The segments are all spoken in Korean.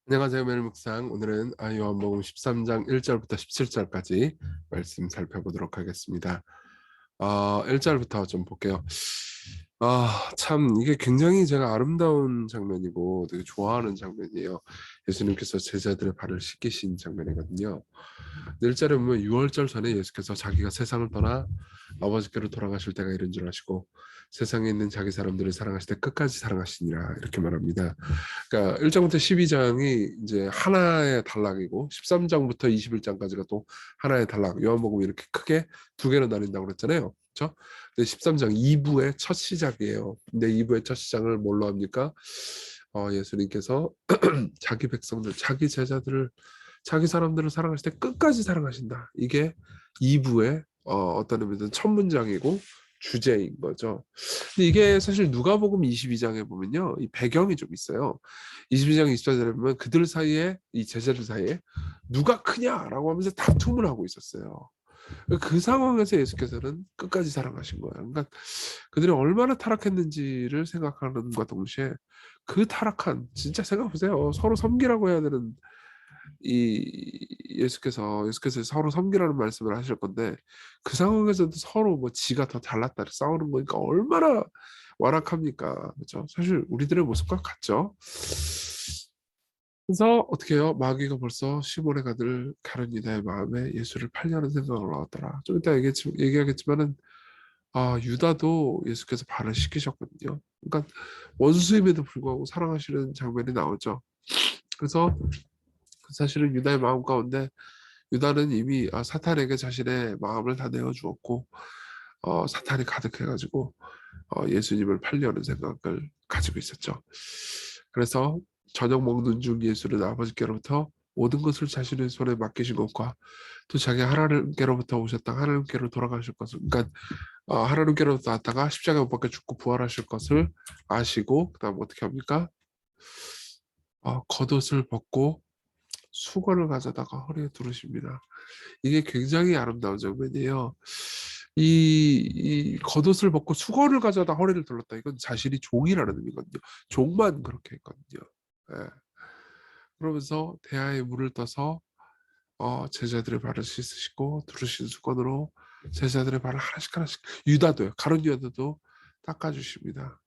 안녕하세요. 매일 묵상. 오늘은 요한복음 13장 1절부터 17절까지 말씀 살펴보도록 하겠습니다. 1절부터 좀 볼게요. 참 이게 굉장히 제가 아름다운 장면이고 되게 좋아하는 장면이에요. 예수님께서 제자들의 발을 씻기신 장면이거든요. 1절에 보면 6월절 전에 예수께서 자기가 세상을 떠나 아버지께로 돌아가실 때가 이른 줄 아시고 세상에 있는 자기 사람들을 사랑하실 때 끝까지 사랑하시니라 이렇게 말합니다. 그러니까 1장부터 12장이 이제 하나의 단락이고 13장부터 21장까지가 또 하나의 단락. 요한복음 이렇게 크게 두 개로 나뉜다고 그랬잖아요. 그렇죠? 근데 13장 2부의 첫 시작이에요. 근데 2부의 첫 시작을 뭘로 합니까? 예수님께서 자기 백성들, 자기 제자들을, 자기 사람들을 사랑하실 때 끝까지 사랑하신다. 이게 2부의 어떤 의미든 첫 문장이고 주제인 거죠. 근데 이게 사실 누가복음 22장에 보면요, 이 배경이 좀 있어요. 22장 24절에 보면 그들 사이에, 이 제자들 사이에 누가 크냐라고 하면서 다툼을 하고 있었어요. 그 상황에서 예수께서는 끝까지 사랑하신 거예요. 그러니까 그들이 얼마나 타락했는지를 생각하는과 동시에 그 타락한, 진짜 생각해보세요. 서로 섬기라고 해야 되는 이 예수께서 서로 섬기라는 말씀을 하실 건데 그 상황에서도 서로 뭐 지가 더 잘났다 싸우는 거니까 얼마나 완악합니까? 그렇죠? 사실 우리들의 모습과 같죠. 그래서 어떻게 해요? 마귀가 벌써 시몬의 가룟 유다의 마음에 예수를 팔려는 생각을 넣었더라. 좀 이따 얘기하겠지만은 유다도 예수께서 발을 씻기셨거든요. 그러니까 원수임에도 불구하고 사랑하시는 장면이 나오죠. 그래서 사실은 유다의 마음 가운데 유다는 이미 사탄에게 자신의 마음을 다 내어주었고 사탄이 가득해가지고 예수님을 팔려는 생각을 가지고 있었죠. 그래서 저녁 먹는 중 예수는 아버지께로부터 모든 것을 자신의 손에 맡기신 것과 또 자기 하나님께로부터 오셨다 하나님께로 돌아가실 것을, 그러니까 하나님께로부터 왔다가 십자가에 못 박혀 죽고 부활하실 것을 아시고 그다음 어떻게 합니까? 겉옷을 벗고 수건을 가져다가 허리에 두르십니다. 이게 굉장히 아름다운 장면이에요. 이 겉옷을 벗고 수건을 가져다 허리를 둘렀다. 이건 자신이 종이라는 의미거든요. 종만 그렇게 했거든요. 예. 그러면서 대야에 물을 떠서 제자들의 발을 씻으시고 두르신 수건으로 제자들의 발을 하나씩 하나씩, 유다도요. 가룟 유다도 닦아주십니다.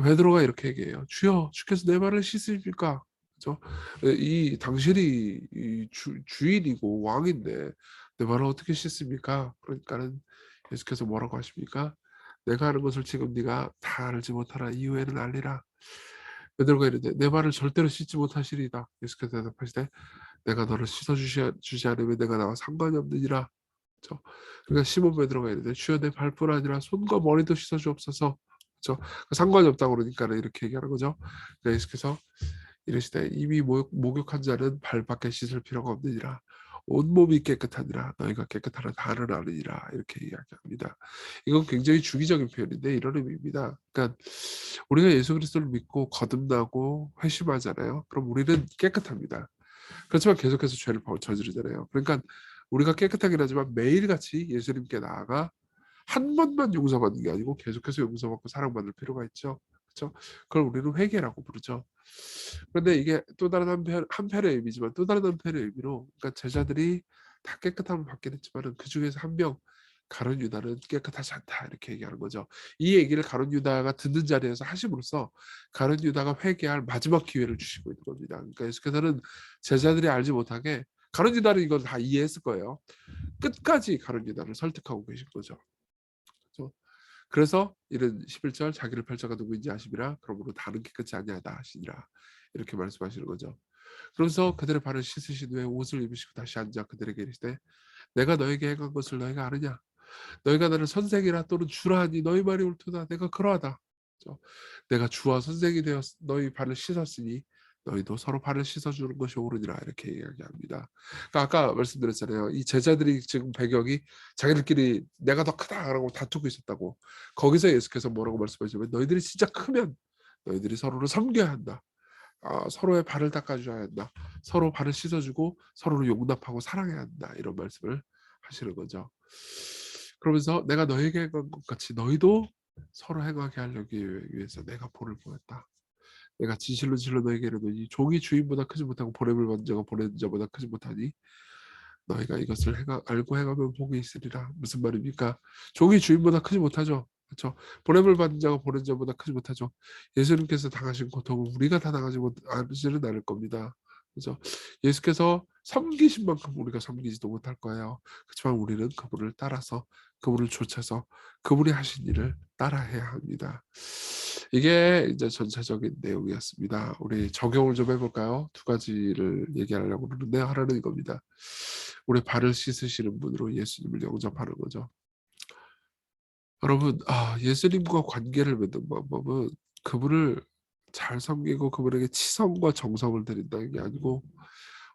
베드로가 이렇게 얘기해요. 주여, 주께서 내 발을 씻으십니까? 그죠? 이 당신이 주인이고 왕인데 내 발을 어떻게 씻습니까? 그러니까는 예수께서 뭐라고 하십니까? 내가 하는 것을 지금 네가 다 알지 못하라. 이후에는 알리라. 베드로가 이르되 내 발을 절대로 씻지 못하시리다. 예수께서 대답하시되 내가 너를 씻어주지 않으면 내가 나와 상관이 없느니라. 그렇죠? 그러니까 시몬 베드로가 이르되 주여 내 발뿐 아니라 손과 머리도 씻어주옵소서. 그렇죠? 상관이 없다고 그러니까 이렇게 얘기하는 거죠. 그러니까 예수께서 이르시되 이미 목욕한 자는 발밖에 씻을 필요가 없느니라. 온몸이 깨끗하니라. 너희가 깨끗하라 다는 아니니라. 이렇게 이야기합니다. 이건 굉장히 주기적인 표현인데 이런 의미입니다. 그러니까 우리가 예수 그리스도를 믿고 거듭나고 회심하잖아요. 그럼 우리는 깨끗합니다. 그렇지만 계속해서 죄를 저지르잖아요. 그러니까 우리가 깨끗하긴 하지만 매일같이 예수님께 나아가 한 번만 용서받는 게 아니고 계속해서 용서받고 사랑받을 필요가 있죠. 그렇죠? 그걸 우리는 회개라고 부르죠. 그런데 이게 또 다른 한편의 의미지만 또 다른 한편의 의미로, 그러니까 제자들이 다 깨끗함을 받긴 했지만은 그 중에서 한 명, 가룟 유다는 깨끗하지 않다 이렇게 얘기하는 거죠. 이 얘기를 가룟 유다가 듣는 자리에서 하심으로써 가룟 유다가 회개할 마지막 기회를 주시고 있는 겁니다. 그러니까 예수께서는 제자들이 알지 못하게, 가룟 유다는 이걸 다 이해했을 거예요. 끝까지 가룟 유다를 설득하고 계신 거죠. 그렇죠? 그래서 이런 11절 자기를 팔자가 누구인지 아심이라 그러므로 다른 깨끗이 아니하다 하시니라 이렇게 말씀하시는 거죠. 그러면서 그들의 발을 씻으신 후에 옷을 입으시고 다시 앉아 그들에게 이르시되 내가 너에게 행한 것을 너희가 아느냐? 너희가 나를 선생이라 또는 주라 하니 너희 말이 옳도다. 내가 그러하다. 그렇죠? 내가 주와 선생이 되어 너희 발을 씻었으니 너희도 서로 발을 씻어주는 것이 옳으니라 이렇게 이야기합니다. 그러니까 아까 말씀드렸잖아요. 이 제자들이 지금 배경이 자기들끼리 내가 더 크다라고 다투고 있었다고. 거기서 예수께서 뭐라고 말씀하시냐면 너희들이 진짜 크면 너희들이 서로를 섬겨야 한다. 서로의 발을 닦아줘야 한다. 서로 발을 씻어주고 서로를 용납하고 사랑해야 한다. 이런 말씀을 하시는 거죠. 그러면서 내가 너에게 행한 것 같이 너희도 서로 행하게 하려기 위해서 내가 볼을 보였다. 내가 진실로 진실로 너에게 이르노니 종이 주인보다 크지 못하고 보냄을 받은 자가 보낸 자보다 크지 못하니 너희가 이것을 알고 행하면 복이 있으리라. 무슨 말입니까? 종이 주인보다 크지 못하죠. 그렇죠? 보냄을 받은 자가 보낸 자보다 크지 못하죠. 예수님께서 당하신 고통을 우리가 다 당하지 못하지는 않을 겁니다. 그렇죠? 예수께서 섬기신 만큼 우리가 섬기지도 못할 거예요. 그렇지만 우리는 그분을 따라서 그분을 좇아서 그분이 하신 일을 따라해야 합니다. 이게 이제 전체적인 내용이었습니다. 우리 적용을 좀 해볼까요? 두 가지를 얘기하려고 그러는데 하나는 이겁니다. 우리 발을 씻으시는 분으로 예수님을 영접하는 거죠. 여러분, 예수님과 관계를 맺는 방법은 그분을 잘 섬기고 그분에게 치성과 정성을 드린다는 게 아니고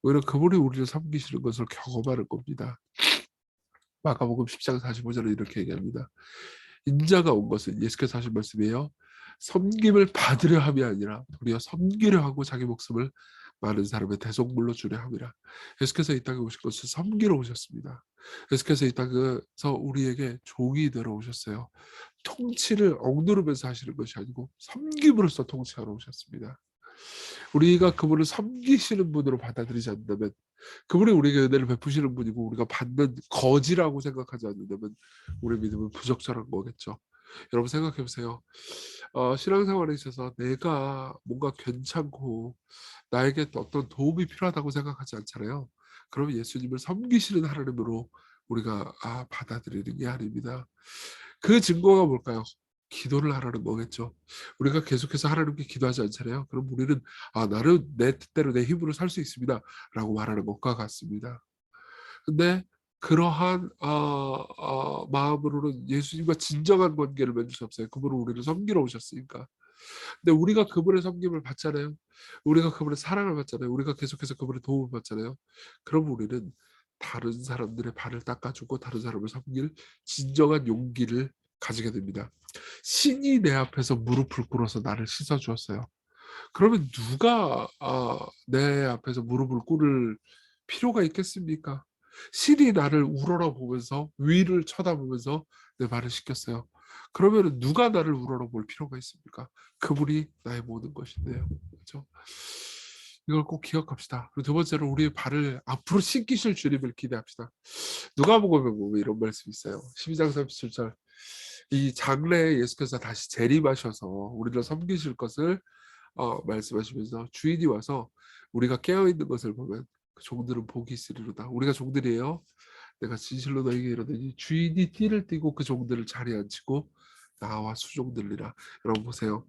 오히려 그분이 우리를 섬기시는 것을 경험하는 겁니다. 마가복음 10장 45절에 이렇게 얘기합니다. 인자가 온 것은 예수께서 하신 말씀이에요. 섬김을 받으려 함이 아니라 도리어 섬기려 하고 자기 목숨을 많은 사람의 대속물로 주려 함이라. 예수께서 이 땅에 오신 것은 섬기러 오셨습니다. 예수께서 이 땅에서 우리에게 종이 되러 오셨어요. 통치를 억누르면서 하시는 것이 아니고 섬김으로써 통치하러 오셨습니다. 우리가 그분을 섬기시는 분으로 받아들이지 않는다면, 그분이 우리에게 은혜를 베푸시는 분이고 우리가 받는 거지라고 생각하지 않는다면 우리 믿음은 부적절한 거겠죠. 여러분 생각해 보세요. 신앙생활에 있어서 내가 뭔가 괜찮고 나에게 어떤 도움이 필요하다고 생각하지 않잖아요. 그럼 예수님을 섬기시는 하나님으로 우리가 받아들이는 게 아닙니다. 그 증거가 뭘까요? 기도를 하라는 거겠죠. 우리가 계속해서 하나님께 기도하지 않잖아요. 그럼 우리는 나는 내 뜻대로 내 힘으로 살 수 있습니다 라고 말하는 것과 같습니다. 근데 그러한 마음으로는 예수님과 진정한 관계를 맺을 수 없어요. 그분은 우리를 섬기러 오셨으니까. 근데 우리가 그분의 섬김을 받잖아요. 우리가 그분의 사랑을 받잖아요. 우리가 계속해서 그분의 도움을 받잖아요. 그럼 우리는 다른 사람들의 발을 닦아주고 다른 사람을 섬길 진정한 용기를 가지게 됩니다. 신이 내 앞에서 무릎을 꿇어서 나를 씻어 주었어요. 그러면 누가 내 앞에서 무릎을 꿇을 필요가 있겠습니까? 신이 나를 우러러 보면서 위를 쳐다보면서 내 발을 씻겼어요. 그러면 누가 나를 우러러 볼 필요가 있습니까? 그분이 나의 모든 것인데요. 그렇죠? 이걸 꼭 기억합시다. 그리고 두 번째로 우리의 발을 앞으로 씻기실 주님을 기대합시다. 누가복음에 보면 이런 말씀이 있어요. 12장 37절. 이 장래에 예수께서 다시 재림하셔서 우리를 섬기실 것을 말씀하시면서 주인이 와서 우리가 깨어있는 것을 보면 그 종들은 복이 있으리로다. 우리가 종들이에요. 내가 진실로 너에게 이르노니 주인이 띠를 띠고 그 종들을 자리에 앉히고 나와 수종들리라. 여러분 보세요.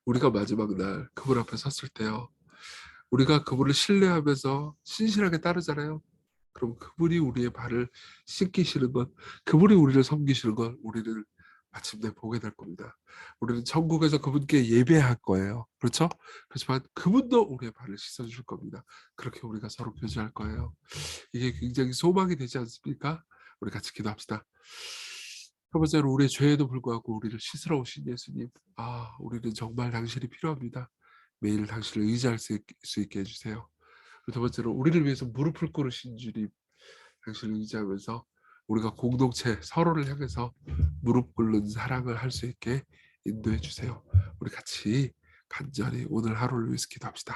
우리가 마지막 날 그분 앞에 섰을 때요. 우리가 그분을 신뢰하면서 신실하게 따르잖아요. 그럼 그분이 우리의 발을 씻기시는 것, 그분이 우리를 섬기시는 것, 우리는 마침내 보게 될 겁니다. 우리는 천국에서 그분께 예배할 거예요. 그렇죠? 그렇지만 그분도 우리의 발을 씻어줄 겁니다. 그렇게 우리가 서로 교제할 거예요. 이게 굉장히 소망이 되지 않습니까? 우리 같이 기도합시다. 첫 번째로 우리의 죄에도 불구하고 우리를 씻으러 오신 예수님, 우리는 정말 당신이 필요합니다. 매일 당신을 의지할 수 있게 해주세요. 그리고 두 번째로 우리를 위해서 무릎을 꿇으신 주님, 당신을 의지하면서 우리가 공동체 서로를 향해서 무릎 꿇는 사랑을 할 수 있게 인도해 주세요. 우리 같이 간절히 오늘 하루를 위해서 기도합시다.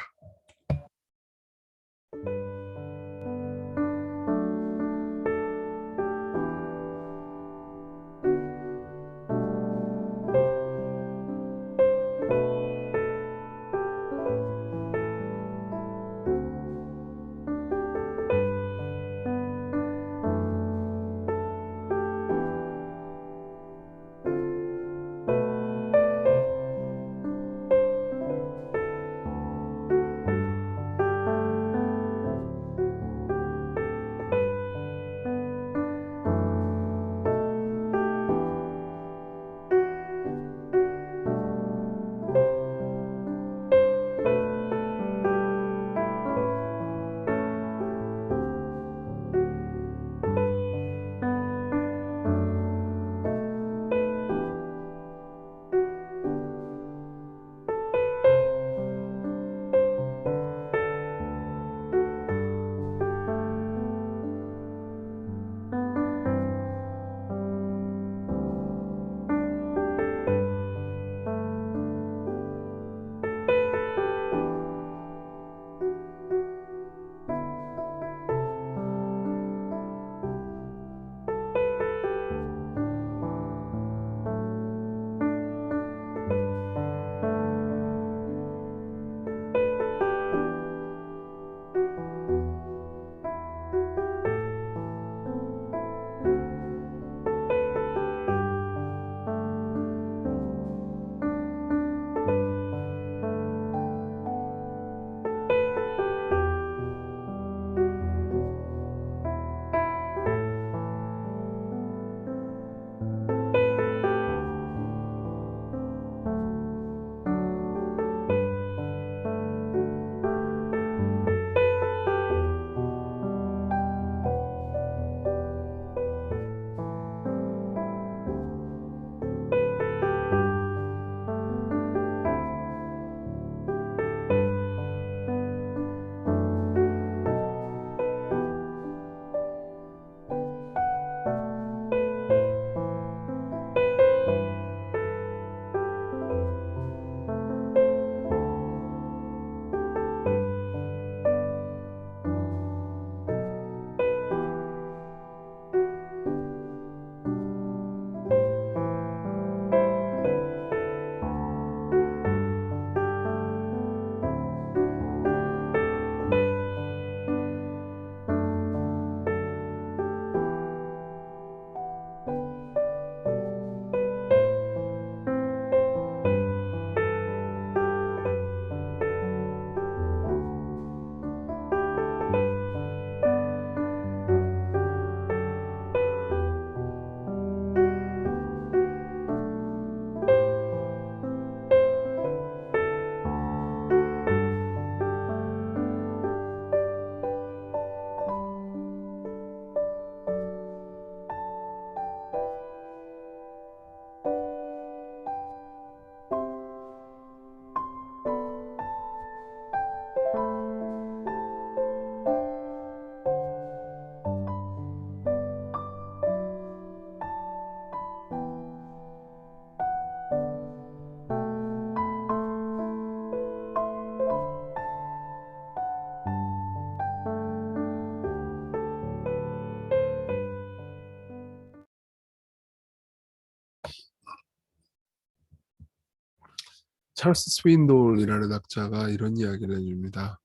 찰스 스윈돌이라는 학자가 이런 이야기를 해줍니다.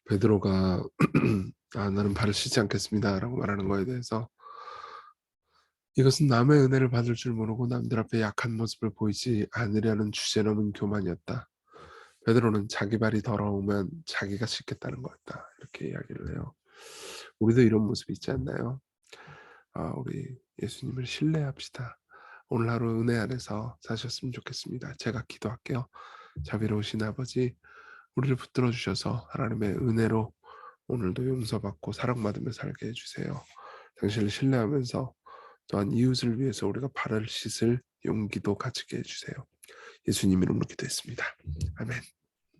베드로가 나는 발을 씻지 않겠습니다라고 말하는 거에 대해서 이것은 남의 은혜를 받을 줄 모르고 남들 앞에 약한 모습을 보이지 않으려는 주제넘은 교만이었다. 베드로는 자기 발이 더러우면 자기가 씻겠다는 거였다. 이렇게 이야기를 해요. 우리도 이런 모습이 있지 않나요? 우리 예수님을 신뢰합시다. 오늘 하루 은혜 안에서 사셨으면 좋겠습니다. 제가 기도할게요. 자비로우신 아버지, 우리를 붙들어 주셔서 하나님의 은혜로 오늘도 용서받고 사랑받으며 살게 해주세요. 당신을 신뢰하면서 또한 이웃을 위해서 우리가 발을 씻을 용기도 가지게 해주세요. 예수님 이름으로 기도했습니다. 아멘.